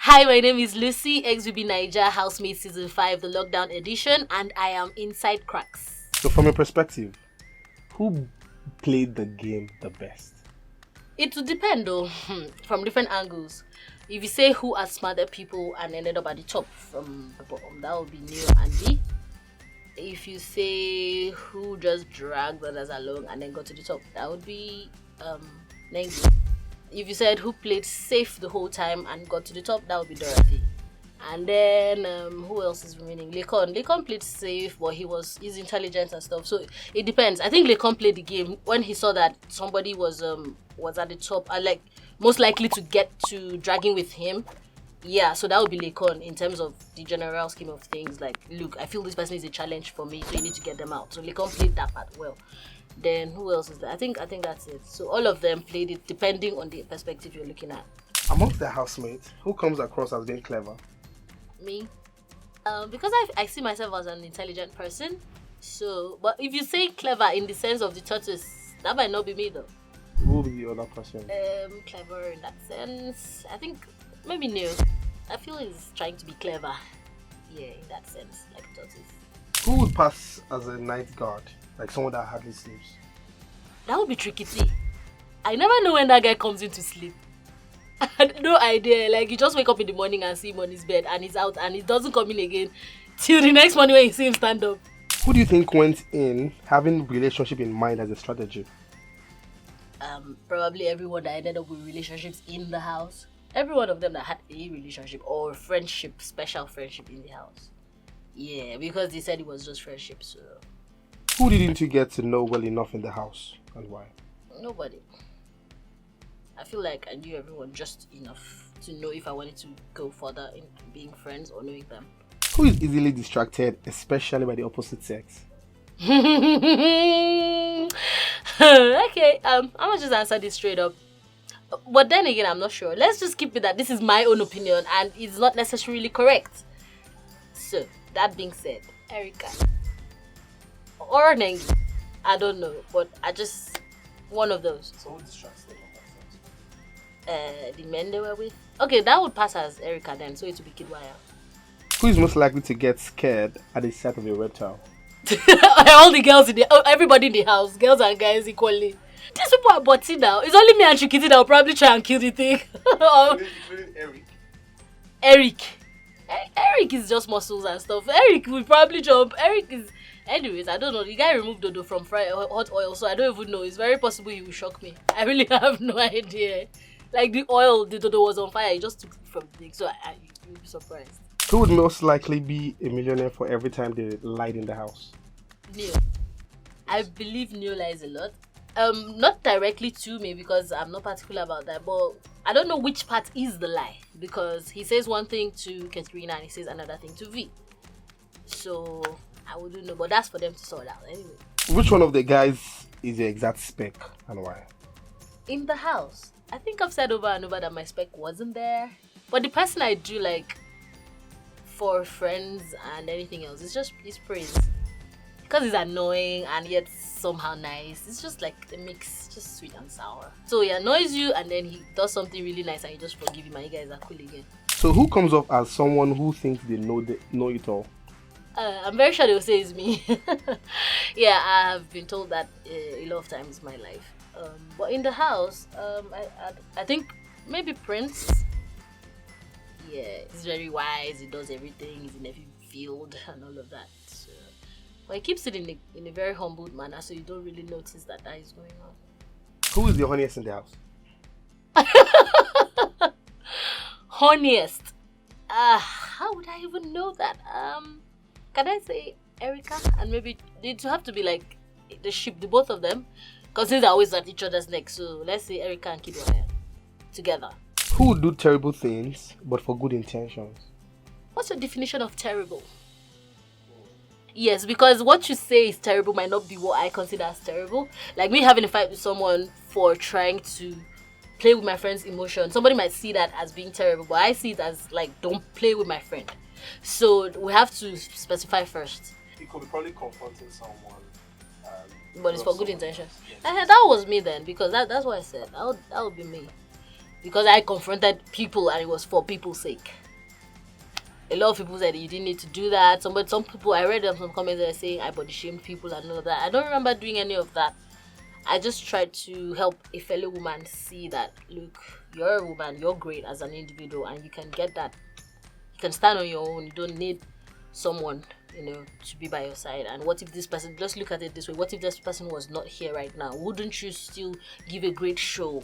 Hi, my name is Lucy, ex-BBNaija, Housemate Season 5, the lockdown edition, and I am inside Kraks. So from your perspective, who played the game the best? It would depend though, from different angles. If you say who outsmarted people and ended up at the top from the bottom, that would be Neil and me. If you say who just dragged others along and then got to the top, that would be Nengi. If you said who played safe the whole time and got to the top, that would be Dorothy. And then who else is remaining? Lekon. Lekon played safe, but he's intelligent and stuff. So it depends. I think Lekon played the game when he saw that somebody was at the top and like most likely to get to dragging with him. Yeah, so that would be Lekon in terms of the general scheme of things. Like, look, I feel this person is a challenge for me, so you need to get them out. So Lekon played that part well. Then who else is there? I think that's it. So all of them played it depending on the perspective you're looking at. Amongst the housemates, who comes across as being clever? Me. Because I see myself as an intelligent person. So, but if you say clever in the sense of the tortoise, that might not be me though. Who will be the other person? Clever in that sense. I think maybe Neil. I feel he's trying to be clever. Yeah, in that sense, like a tortoise. Who would pass as a night guard? Like someone that hardly sleeps? That would be tricky. I never know when that guy comes in to sleep. I had no idea. Like, you just wake up in the morning and see him on his bed and he's out and he doesn't come in again till the next morning when you see him stand up. Who do you think went in having relationship in mind as a strategy? Probably everyone that ended up with relationships in the house. Every one of them that had a relationship or friendship, special friendship in the house. Yeah, because they said it was just friendship, so... Who didn't you get to know well enough in the house and why? Nobody. I feel like I knew everyone just enough to know if I wanted to go further in being friends or knowing them. Who is easily distracted, especially by the opposite sex? Okay, I'm gonna just answer this straight up. But then again, I'm not sure. Let's just keep it that this is my own opinion and it's not necessarily correct. So, that being said, Erica. Or Nengi. I don't know, but I just... one of those. So who distracts them on that The men they were with. Okay, that would pass as Erica then, so it would be Kidwaya. Who is most likely to get scared at the sight of a reptile? All the girls everybody in the house, girls and guys equally. These people are butty now. It's only me and Chikiti that will probably try and kill the thing. Including Eric. Eric is just muscles and stuff. Eric will probably jump. Eric is... Anyways, I don't know. The guy removed Dodo from hot oil, so I don't even know. It's very possible he will shock me. I really have no idea. Like the Dodo was on fire. He just took it from the thing, so you'll be surprised. Who would most likely be a millionaire for every time they lied in the house? Neil. I believe Neil lies a lot. Not directly to me because I'm not particular about that, but I don't know which part is the lie because he says one thing to Katrina and he says another thing to V. So I wouldn't know, but that's for them to sort out anyway. Which one of the guys is your exact spec and why? In the house, I think I've said over and over that my spec wasn't there, but the person I do like for friends and anything else, it's praise. Because he's annoying and yet somehow nice. It's just like a mix, just sweet and sour. So he annoys you and then he does something really nice and you just forgive him and you guys are cool again. So who comes off as someone who thinks they know it all? I'm very sure they'll say it's me. Yeah, I have been told that a lot of times in my life. But in the house, I think maybe Prince. Yeah, he's very wise, he does everything, he's in every field and all of that. So, but he keeps it in a very humbled manner, so you don't really notice that is going on. Who is the honeyest in the house? Honeyest? How would I even know that? Can I say Erica? And maybe it have to be like the both of them, because they're always at each other's neck. So let's say Erica and Kidwaya together. Who would do terrible things but for good intentions? What's your definition of terrible? Yes, because what you say is terrible might not be what I consider as terrible. Like me having a fight with someone for trying to play with my friend's emotion. Somebody might see that as being terrible, but I see it as like, don't play with my friend. So we have to specify first. It could be probably confronting someone. But it's for good intentions. That was me then, because that's what I said. That would be me. because I confronted people and it was for people's sake. A lot of people said you didn't need to do that. Some people, I read some comments that are saying I body shamed people and all that. I don't remember doing any of that. I just tried to help a fellow woman see that, look, you're a woman, you're great as an individual, and you can get that. You can stand on your own. You don't need someone, to be by your side. And what if this person, just look at it this way, what if this person was not here right now? Wouldn't you still give a great show?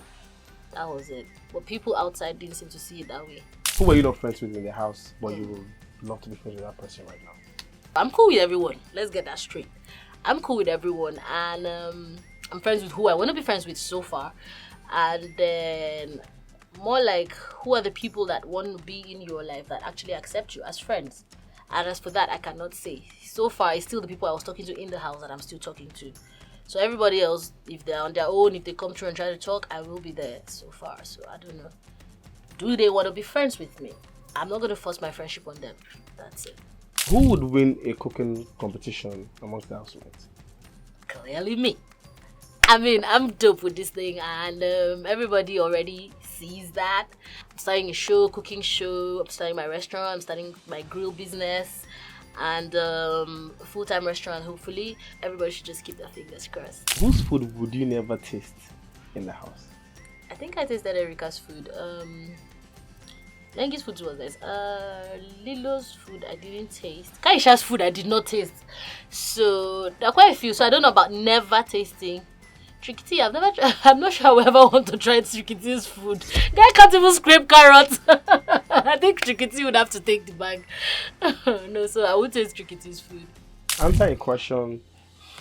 That was it. But people outside didn't seem to see it that way. Who were you not friends with in the house, but you would love to be friends with that person right now? I'm cool with everyone. Let's get that straight. I'm cool with everyone, and I'm friends with who I want to be friends with so far. And then more like, who are the people that want to be in your life that actually accept you as friends? And as for that, I cannot say. So far, it's still the people I was talking to in the house that I'm still talking to. So everybody else, if they're on their own, if they come through and try to talk, I will be there so far. So I don't know. Do they want to be friends with me? I'm not going to force my friendship on them. That's it. Who would win a cooking competition amongst the housemates? Clearly me. I mean, I'm dope with this thing, and everybody already sees that. I'm starting a show, cooking show. I'm starting my restaurant. I'm starting my grill business, and full-time restaurant. Hopefully, everybody should just keep their fingers crossed. Whose food would you never taste in the house? I think I tasted Erika's food. Lengi's food was nice. Lilo's food I didn't taste. Kaisha's food I did not taste. So there are quite a few. So I don't know about never tasting. Trikiti, I'm not sure I will ever want to try Trikiti's food. Guy can't even scrape carrots. I think Trikiti would have to take the bag. No, so I would taste Trikiti's food. Answer a question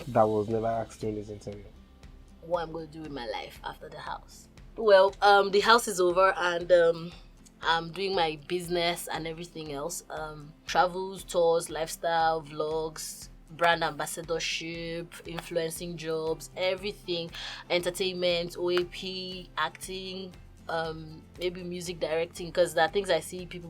that was never asked during this interview. What I'm going to do with my life after the house. Well, the house is over, and I'm doing my business and everything else. Travels, tours, lifestyle, vlogs, brand ambassadorship, influencing jobs, everything, entertainment, OAP, acting, maybe music directing, because there are things I see people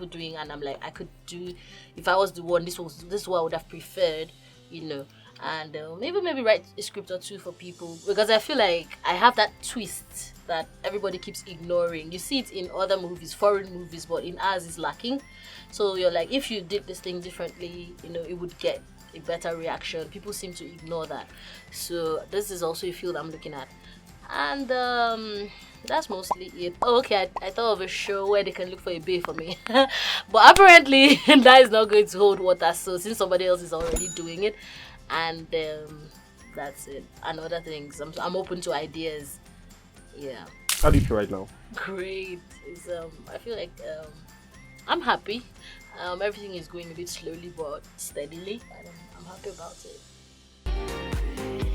doing, and I'm like, I could do, if I was the one, this is what I would have preferred, and maybe write a script or two for people, because I feel like I have that twist that everybody keeps ignoring. You see it in other movies, foreign movies, but in ours is lacking. So you're like, if you did this thing differently, it would get a better reaction. People seem to ignore that. So this is also a field I'm looking at. And that's mostly it. Oh, okay, I thought of a show where they can look for a bae for me. But apparently that is not going to hold water. So since somebody else is already doing it, and that's it. And other things. I'm open to ideas. Yeah. How do you feel right now? Great. I feel like I'm happy. Everything is going a bit slowly but steadily, and I'm happy about it.